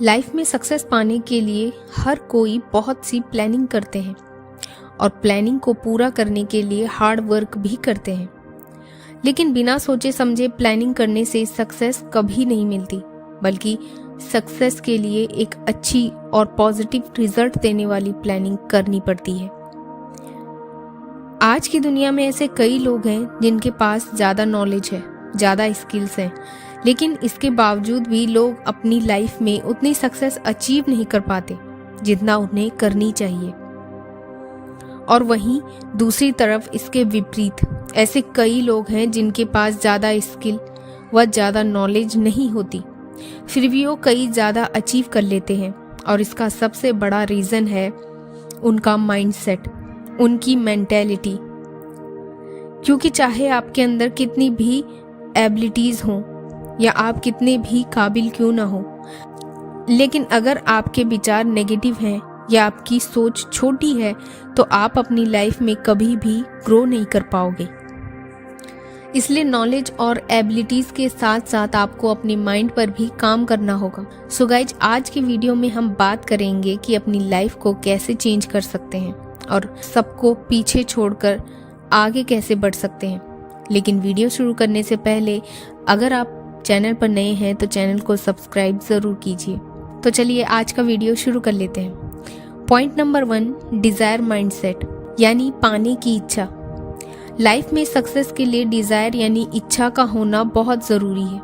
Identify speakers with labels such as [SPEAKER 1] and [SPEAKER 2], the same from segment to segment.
[SPEAKER 1] Life में success पाने के लिए हर कोई बहुत सी प्लानिंग करते हैं और प्लानिंग को पूरा करने के लिए हार्ड वर्क भी करते हैं। लेकिन बिना सोचे समझे प्लानिंग करने से सक्सेस कभी नहीं मिलती, बल्कि सक्सेस के लिए एक अच्छी और पॉजिटिव रिजल्ट देने वाली प्लानिंग करनी पड़ती है। आज की दुनिया में ऐसे कई लोग हैं जिनके पास ज़्यादा नॉलेज है, ज़्यादा स्किल्स हैं, लेकिन इसके बावजूद भी लोग अपनी लाइफ में उतनी सक्सेस अचीव नहीं कर पाते जितना उन्हें करनी चाहिए। और वहीं दूसरी तरफ इसके विपरीत ऐसे कई लोग हैं जिनके पास ज़्यादा स्किल व ज़्यादा नॉलेज नहीं होती, फिर भी वो कई ज़्यादा अचीव कर लेते हैं। और इसका सबसे बड़ा रीज़न है उनका माइंडसेट, उनकी मेंटेलिटी। क्योंकि चाहे आपके अंदर कितनी भी एबिलिटीज़ हों या आप कितने भी काबिल क्यों ना हो, लेकिन अगर आपके विचार नेगेटिव हैं या आपकी सोच छोटी है तो आप अपनी लाइफ में कभी भी ग्रो नहीं कर पाओगे। इसलिए नॉलेज और एबिलिटीज़ के साथ साथ आपको अपने माइंड पर भी काम करना होगा। सो गाइज, आज की वीडियो में हम बात करेंगे कि अपनी लाइफ को कैसे चेंज कर सकते हैं और सबको पीछे छोड़कर आगे कैसे बढ़ सकते हैं। लेकिन वीडियो शुरू करने से पहले अगर आप चैनल पर नए हैं तो चैनल को सब्सक्राइब ज़रूर कीजिए। तो चलिए आज का वीडियो शुरू कर लेते हैं। पॉइंट नंबर 1, डिज़ायर माइंडसेट, यानी पाने की इच्छा। लाइफ में सक्सेस के लिए डिज़ायर यानी इच्छा का होना बहुत ज़रूरी है,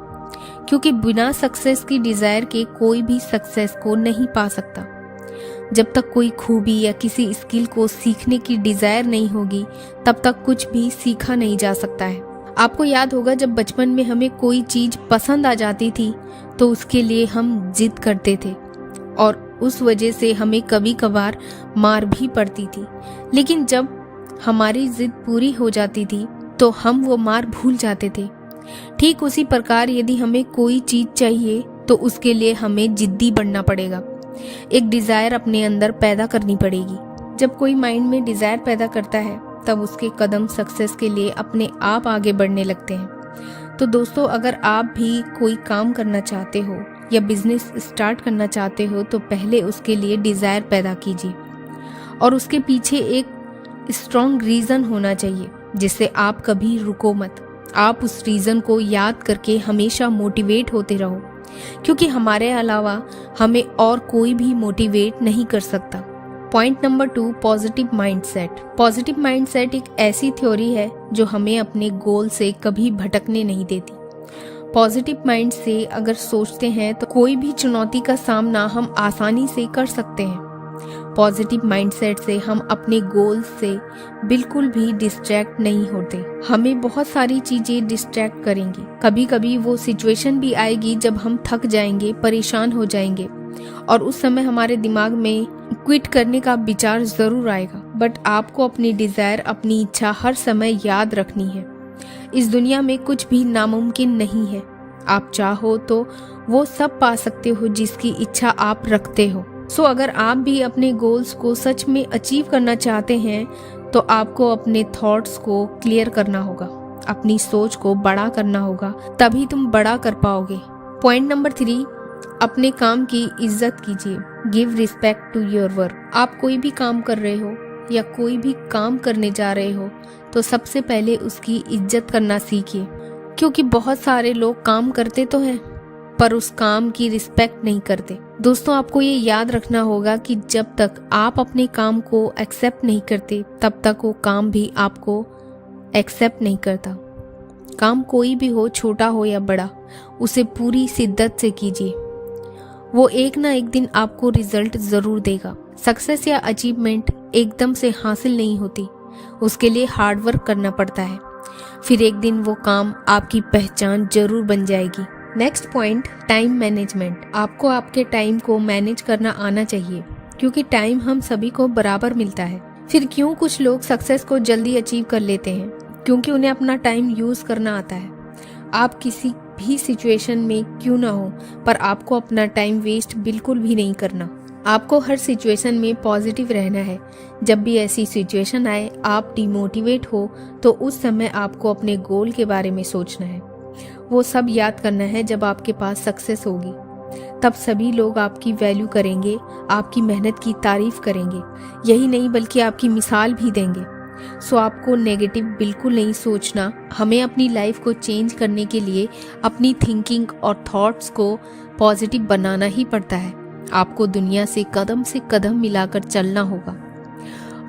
[SPEAKER 1] क्योंकि बिना सक्सेस की डिज़ायर के कोई भी सक्सेस को नहीं पा सकता। जब तक कोई खूबी या किसी स्किल को सीखने की डिज़ायर नहीं होगी तब तक कुछ भी सीखा नहीं जा सकता है। आपको याद होगा जब बचपन में हमें कोई चीज़ पसंद आ जाती थी तो उसके लिए हम जिद करते थे और उस वजह से हमें कभी कभार मार भी पड़ती थी। लेकिन जब हमारी जिद पूरी हो जाती थी तो हम वो मार भूल जाते थे। ठीक उसी प्रकार यदि हमें कोई चीज़ चाहिए तो उसके लिए हमें जिद्दी बनना पड़ेगा, एक डिज़ायर अपने अंदर पैदा करनी पड़ेगी। जब कोई माइंड में डिज़ायर पैदा करता है तब उसके कदम सक्सेस के लिए अपने आप आगे बढ़ने लगते हैं। तो दोस्तों, अगर आप भी कोई काम करना चाहते हो या बिजनेस स्टार्ट करना चाहते हो तो पहले उसके लिए डिज़ायर पैदा कीजिए और उसके पीछे एक स्ट्रॉन्ग रीज़न होना चाहिए जिससे आप कभी रुको मत। आप उस रीज़न को याद करके हमेशा मोटिवेट होते रहो, क्योंकि हमारे अलावा हमें और कोई भी मोटिवेट नहीं कर सकता। Point number 2, positive mindset. Positive mindset एक ऐसी थ्योरी है जो हमें अपने गोल से कभी भटकने नहीं देती। पॉजिटिव माइंड से अगर सोचते हैं तो कोई भी चुनौती का सामना हम आसानी से कर सकते हैं। पॉजिटिव माइंडसेट से हम अपने गोल से बिल्कुल भी डिस्ट्रैक्ट नहीं होते। हमें बहुत सारी चीज़ें डिस्ट्रैक्ट करेंगी। कभी कभी वो सिचुएशन भी आएगी जब हम थक जाएंगे, परेशान हो जाएंगे और उस समय हमारे दिमाग में क्विट करने का विचार ज़रूर आएगा। बट आपको अपनी डिज़ायर, अपनी इच्छा हर समय याद रखनी है। इस दुनिया में कुछ भी नामुमकिन नहीं है। आप चाहो तो वो सब पा सकते हो जिसकी इच्छा आप रखते हो। सो अगर आप भी अपने गोल्स को सच में अचीव करना चाहते हैं तो आपको अपने थॉट्स को क्लियर करना होगा, अपनी सोच को बड़ा करना होगा, तभी तुम बड़ा कर पाओगे। पॉइंट नंबर 3, अपने काम की इज्जत कीजिए। Give respect to your work. आप कोई भी काम कर रहे हो या कोई भी काम करने जा रहे हो तो सबसे पहले उसकी इज्जत करना सीखिए, क्योंकि बहुत सारे लोग काम करते तो हैं पर उस काम की रिस्पेक्ट नहीं करते। दोस्तों, आपको ये याद रखना होगा कि जब तक आप अपने काम को एक्सेप्ट नहीं करते तब तक वो काम भी आपको एक्सेप्ट नहीं करता। काम कोई भी हो, छोटा हो या बड़ा, उसे पूरी शिद्दत से कीजिए। वो एक ना एक दिन आपको रिजल्ट ज़रूर देगा। सक्सेस या अचीवमेंट एकदम से हासिल नहीं होती, उसके लिए हार्ड वर्क करना पड़ता है। फिर एक दिन वो काम आपकी पहचान जरूर बन जाएगी। Next point, time management. आपको आपके टाइम को मैनेज करना आना चाहिए, क्योंकि टाइम हम सभी को बराबर मिलता है। फिर क्यों कुछ लोग सक्सेस को जल्दी अचीव कर लेते हैं? क्योंकि उन्हें अपना टाइम यूज़ करना आता है। आप किसी भी सिचुएशन में क्यों ना हो, पर आपको अपना टाइम वेस्ट बिल्कुल भी नहीं करना। आपको हर सिचुएशन में पॉजिटिव रहना है। जब भी ऐसी सिचुएशन आए, आप डिमोटिवेट हो तो उस समय आपको अपने गोल के बारे में सोचना है। वो सब याद करना है जब आपके पास सक्सेस होगी। तब सभी लोग आपकी वैल्यू करेंगे, आपकी मेहनत की तारीफ करेंगे। यही नहीं बल्कि आपकी मिसाल भी देंगे। सो आपको नेगेटिव बिल्कुल नहीं सोचना। हमें अपनी लाइफ को चेंज करने के लिए अपनी थिंकिंग और थॉट्स को पॉजिटिव बनाना ही पड़ता है। आपको दुनिया से कदम मिलाकर चलना होगा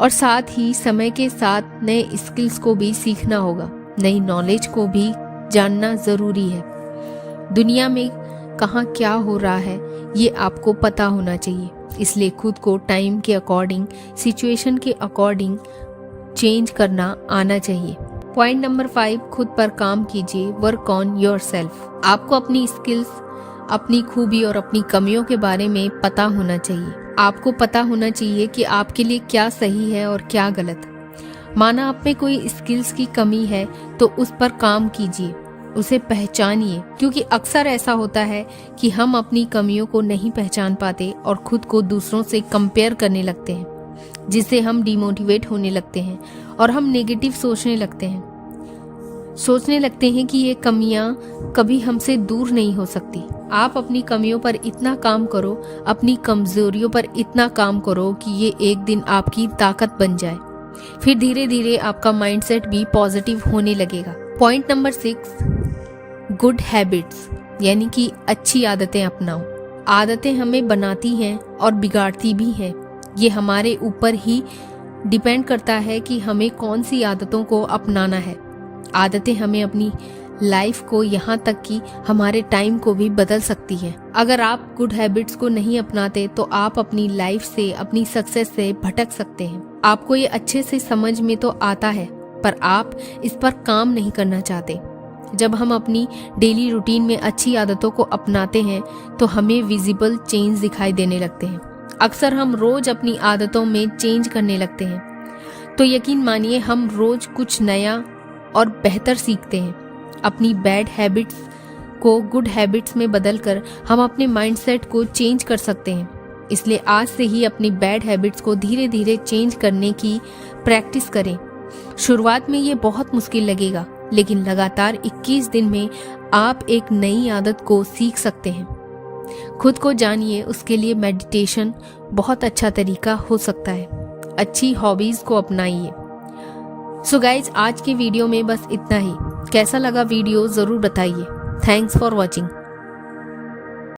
[SPEAKER 1] और साथ ही समय के साथ नए स्किल्स को भी सीखना होगा। नई नॉलेज को भी जानना ज़रूरी है। दुनिया में कहाँ क्या हो रहा है ये आपको पता होना चाहिए। इसलिए खुद को टाइम के अकॉर्डिंग, सिचुएशन के अकॉर्डिंग चेंज करना आना चाहिए। पॉइंट नंबर 5, खुद पर काम कीजिए। Work on yourself. आपको अपनी स्किल्स, अपनी खूबी और अपनी कमियों के बारे में पता होना चाहिए। आपको पता होना चाहिए कि आपके लिए क्या सही है और क्या गलत। माना आप में कोई स्किल्स की कमी है तो उस पर काम कीजिए, उसे पहचानिए। क्योंकि अक्सर ऐसा होता है कि हम अपनी कमियों को नहीं पहचान पाते और खुद को दूसरों से कंपेयर करने लगते हैं, जिससे हम डिमोटिवेट होने लगते हैं और हम नेगेटिव सोचने लगते हैं कि ये कमियां कभी हमसे दूर नहीं हो सकती। आप अपनी कमियों पर इतना काम करो, अपनी कमजोरियों पर इतना काम करो कि ये एक दिन आपकी ताकत बन जाए। फिर धीरे धीरे आपका माइंडसेट भी पॉजिटिव होने लगेगा। पॉइंट नंबर 6, गुड हैबिट्स, यानी कि अच्छी आदतें अपनाओ। आदतें हमें बनाती हैं और बिगाड़ती भी हैं। ये हमारे ऊपर ही डिपेंड करता है कि हमें कौन सी आदतों को अपनाना है। आदतें हमें अपनी लाइफ को, यहाँ तक कि हमारे टाइम को भी बदल सकती है। अगर आप गुड हैबिट्स को नहीं अपनाते तो आप अपनी लाइफ से, अपनी सक्सेस से भटक सकते हैं। आपको ये अच्छे से समझ में तो आता है पर आप इस पर काम नहीं करना चाहते। जब हम अपनी डेली रूटीन में अच्छी आदतों को अपनाते हैं तो हमें विजिबल चेंज दिखाई देने लगते हैं। अक्सर हम रोज अपनी आदतों में चेंज करने लगते हैं तो यकीन मानिए हम रोज कुछ नया और बेहतर सीखते हैं। अपनी बैड हैबिट्स को गुड हैबिट्स में बदलकर हम अपने माइंडसेट को चेंज कर सकते हैं। इसलिए आज से ही अपनी बैड हैबिट्स को धीरे धीरे चेंज करने की प्रैक्टिस करें। शुरुआत में ये बहुत मुश्किल लगेगा, लेकिन लगातार 21 दिन में आप एक नई आदत को सीख सकते हैं। खुद को जानिए, उसके लिए मेडिटेशन बहुत अच्छा तरीका हो सकता है। अच्छी हॉबीज को अपनाइए। सो गाइज, आज के वीडियो में बस इतना ही। कैसा लगा वीडियो जरूर बताइए। Thanks for watching.